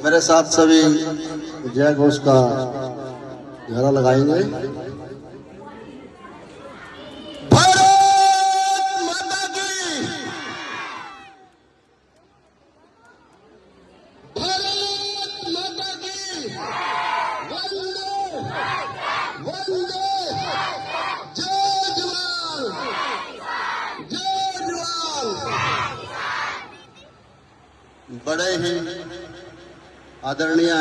मेरे साथ सभी जय घोष का नारा लगाएंगे। बड़े ही आदरणीय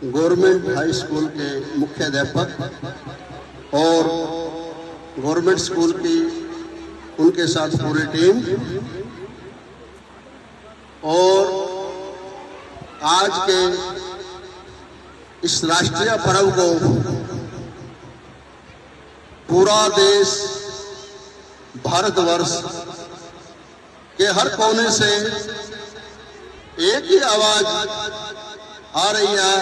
गवर्नमेंट हाई स्कूल के मुख्याध्यापक और गवर्नमेंट स्कूल की उनके साथ पूरी टीम और आज के इस राष्ट्रीय पर्व को पूरा देश भारतवर्ष के हर कोने से एक ही आवाज आ रही है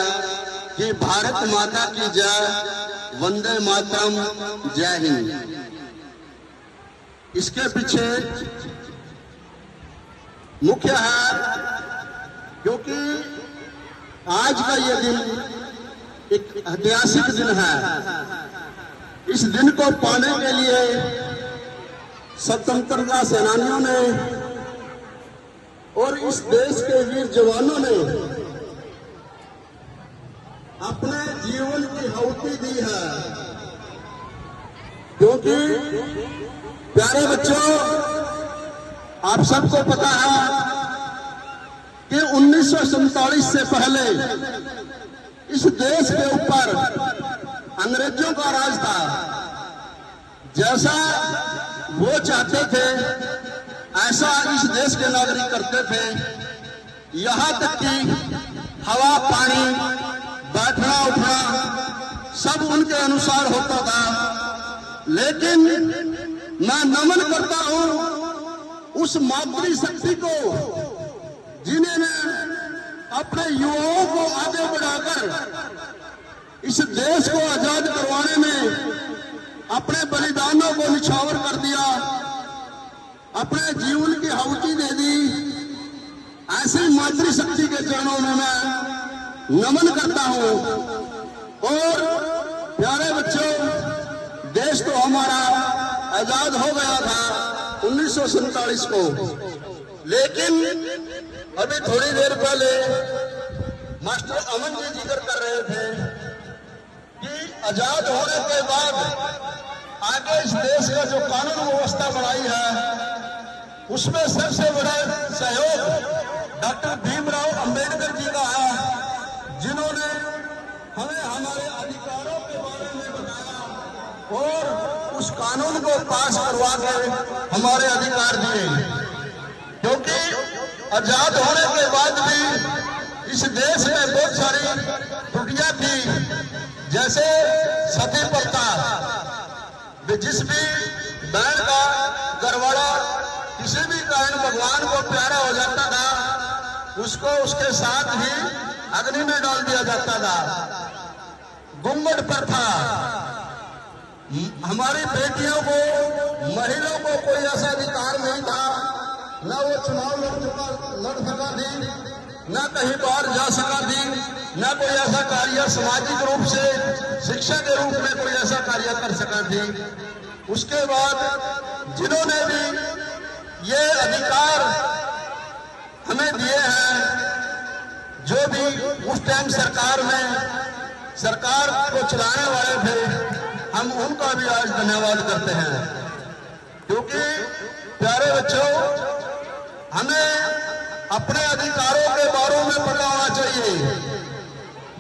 कि भारत माता की जय, वंदे मातरम, जय हिंद। इसके पीछे मुख्य है क्योंकि आज का ये दिन एक ऐतिहासिक दिन है। इस दिन को पाने के लिए स्वतंत्रता सेनानियों ने और इस देश के वीर जवानों ने अपने जीवन की आहुति दी है। क्योंकि प्यारे बच्चों, आप सबको पता है कि 1947 से पहले इस देश के ऊपर अंग्रेजों का राज था। जैसा वो चाहते थे ऐसा इस देश के नागरिक करते थे। यहां तक कि हवा, पानी, बैठना उठना सब उनके अनुसार होता था। लेकिन मैं नमन करता हूं उस मातृशक्ति को जिन्होंने अपने युवाओं को आगे बढ़ाकर इस देश को आजाद करवाने में अपने बलिदानों को निछावर कर दिया, अपने जीवन की आहुति दे दी। ऐसी मातृशक्ति के चरणों में मैं नमन करता हूं। और प्यारे बच्चों, देश तो हमारा आजाद हो गया था 1947 को, लेकिन अभी थोड़ी देर पहले मास्टर अमन जी जिक्र कर रहे थे कि आजाद होने के बाद आगे इस देश का जो कानून व्यवस्था बनाई है उसमें सबसे बड़ा सहयोग डॉक्टर भीमराव अंबेडकर जी का है, जिन्होंने हमें हमारे अधिकारों के बारे में बताया और उस कानून को पास करवा कर हमारे अधिकार दिए। क्योंकि आजाद होने के बाद भी इस देश में बहुत सारी त्रुटियां थी, जैसे सती प्रथा। जिस भी बहन का घरवाला किसी भी कारण भगवान को प्यारा हो जाता था उसको उसके साथ ही अग्नि में डाल दिया जाता था। गुम्मट प्रथा, हमारी बेटियों को, महिलाओं को कोई ऐसा अधिकार नहीं था, न वो चुनाव लड़ सका थी, न कहीं बाहर जा सका थी, न कोई ऐसा कार्य सामाजिक रूप से शिक्षा के रूप में कोई ऐसा कार्य कर सका थी। उसके बाद जिन्होंने भी ये अधिकार हमें दिए हैं, जो भी उस टाइम सरकार को चलाने वाले थे, हम उनका भी आज धन्यवाद करते हैं। क्योंकि प्यारे बच्चों, हमें अपने अधिकारों के बारे में पता होना चाहिए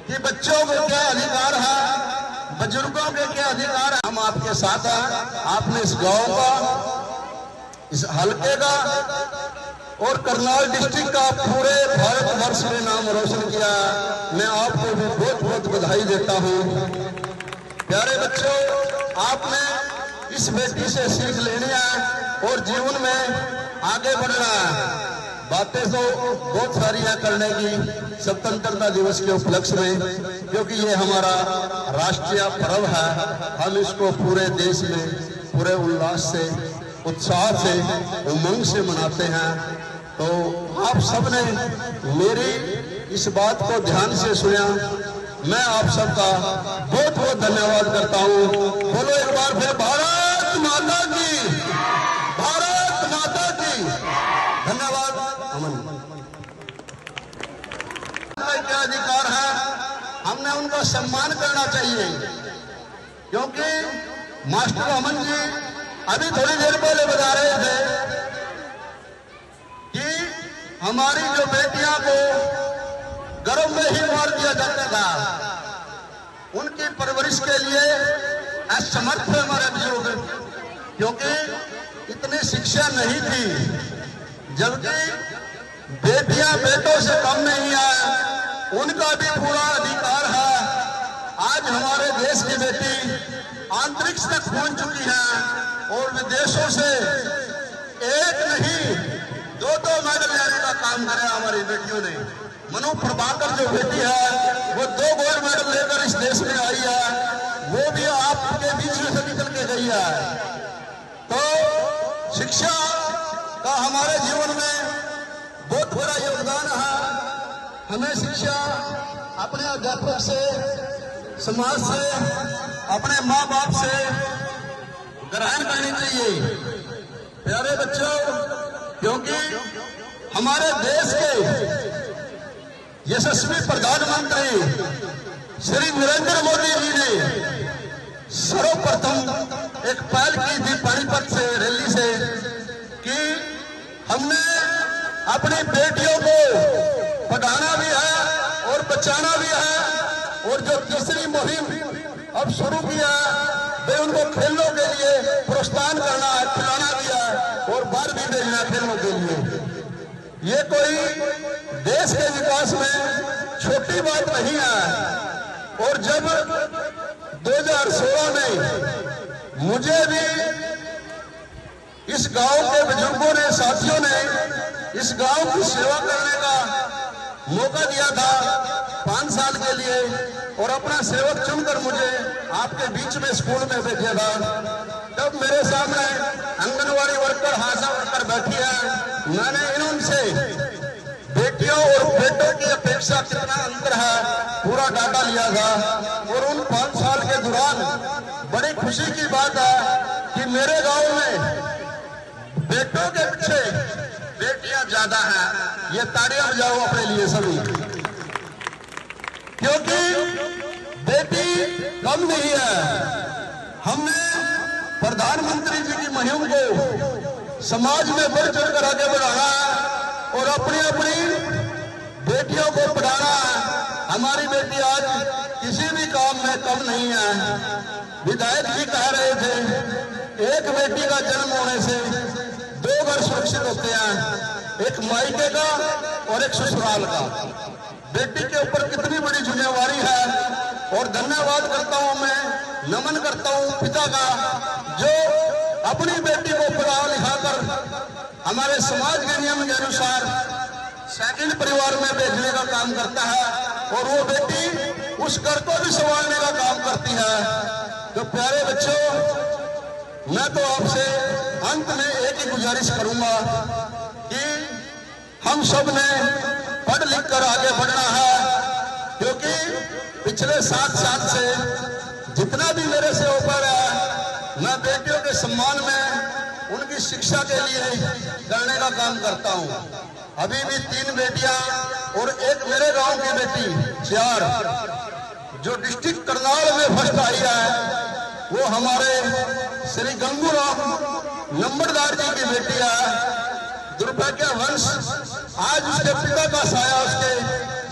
कि बच्चों को क्या अधिकार है, बुजुर्गों के क्या अधिकार है। हम आपके साथ हैं। आपने इस गांव का, इस हल्के का और करनाल डिस्ट्रिक्ट का पूरे भारतवर्ष में नाम रोशन किया। मैं आपको भी बहुत बहुत बधाई देता हूं। प्यारे बच्चों, आपने इस बेटी से सीख लेनी है और जीवन में आगे बढ़ना है। बातें तो बहुत सारी है करने की स्वतंत्रता दिवस के उपलक्ष्य में, क्योंकि ये हमारा राष्ट्रीय पर्व है। हम इसको पूरे देश में पूरे उल्लास से उत्साह से, उमंग से मनाते हैं। तो आप सबने मेरी इस बात को ध्यान से सुना। मैं आप सबका बहुत बहुत धन्यवाद करता हूँ। बोलो एक बार फिर भारत माता की, भारत माता की। धन्यवाद। अमन क्या अधिकार है, हमने उनका सम्मान करना चाहिए, क्योंकि मास्टर अमन जी अभी थोड़ी देर पहले बता रहे थे कि हमारी जो बेटियां को गर्भ में ही मार दिया जाता था, उनकी परवरिश के लिए असमर्थ है हमारे बुजुर्ग, क्योंकि इतनी शिक्षा नहीं थी। जबकि बेटियां बेटों से कम नहीं है, उनका भी पूरा अधिकार है। आज हमारे देश की बेटी अंतरिक्ष तक पहुंच चुकी है और विदेशों से एक नहीं दो मेडल लाने का काम करा हमारी बेटियों ने। मनु प्रभाकर जो बेटी है वो 2 गोल्ड मेडल लेकर इस देश में आई है, वो भी आपके बीच में से निकल के गई है। तो शिक्षा का हमारे जीवन में बहुत बड़ा योगदान है। हमें शिक्षा अपने अध्यापक से, समाज से, अपने माँ बाप से ग्रहण करनी चाहिए। प्यारे बच्चों, क्योंकि हमारे देश के यशस्वी प्रधानमंत्री श्री नरेंद्र मोदी जी ने सर्वप्रथम एक पहल की थी पानीपत से रैली से कि हमने अपनी बेटियों को पढ़ाना भी है और बचाना भी है। और जो तीसरी मुहिम अब शुरू किया वे उनको खेलों के लिए प्रोत्साहन करना है, खिलाना भी है और बाहर भी भेजना खेलों के लिए। ये कोई देश के विकास में छोटी बात नहीं है। और जब 2016 में मुझे भी इस गांव के बुजुर्गों ने, साथियों ने इस गांव की सेवा करने का मौका दिया था 5 साल के लिए, और अपना सेवक चुनकर मुझे आपके बीच में स्कूल में भेजा था, तब मेरे सामने आंगनवाड़ी वर्कर, आशा वर्कर बैठी है। मैंने इनसे बेटियों और बेटों की अपेक्षा कितना अंतर है पूरा डाटा लिया था। और उन 5 साल के दौरान बड़ी खुशी की बात है कि मेरे गांव में बेटों के पीछे बेटियां ज्यादा हैं। ये तालियां बजाओ अपने लिए सभी, क्योंकि बेटी कम नहीं है। हमने प्रधानमंत्री जी की मुहिम को समाज में बढ़ चढ़कर आगे बढ़ाना है और अपनी अपनी बेटियों को पढ़ाना है। हमारी बेटी आज किसी भी काम में कम नहीं है। विधायक जी कह रहे थे एक बेटी का जन्म होने से 2 घर सुरक्षित होते हैं, एक मायके का और एक ससुराल का। बेटी के ऊपर कितनी बड़ी जिम्मेवारी है। और धन्यवाद करता हूं मैं, नमन करता हूं पिता का, जो अपनी बेटी को पढ़ा लिखाकर हमारे समाज के नियम के अनुसार सेकंड परिवार में भेजने का काम करता है और वो बेटी उस घर को भी संभालने का काम करती है। तो प्यारे बच्चों, मैं तो आपसे अंत में एक ही गुजारिश करूंगा कि हम सब ने पढ़ लिख कर आगे बढ़ना है, क्योंकि पिछले 7 साल से जितना भी मेरे से ऊपर है, मैं बेटियों के सम्मान में उनकी शिक्षा के लिए करने का काम करता हूं। अभी भी 3 बेटियां और एक मेरे गांव की बेटी 4 जो डिस्ट्रिक्ट करनाल में फर्स्ट आई है, वो हमारे श्री गंगूराम नंबरदार जी की बेटी है। दुर्भाग्यवंश आज उसके पिता का साया उसके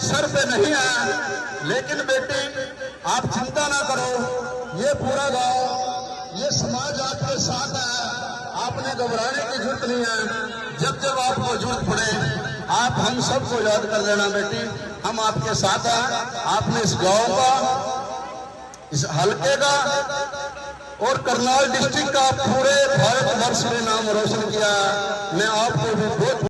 सर पे नहीं है। लेकिन बेटी, आप चिंता ना करो, ये पूरा गांव, ये समाज आपके साथ है। आपने घबराने की जरूरत नहीं है। जब जब आपको जरूरत पड़े आप हम सबको याद कर लेना बेटी, हम आपके साथ हैं। आपने इस गांव का, इस हल्के का और करनाल डिस्ट्रिक्ट का पूरे भारतवर्ष में नाम रोशन किया। मैं आपको भी बहुत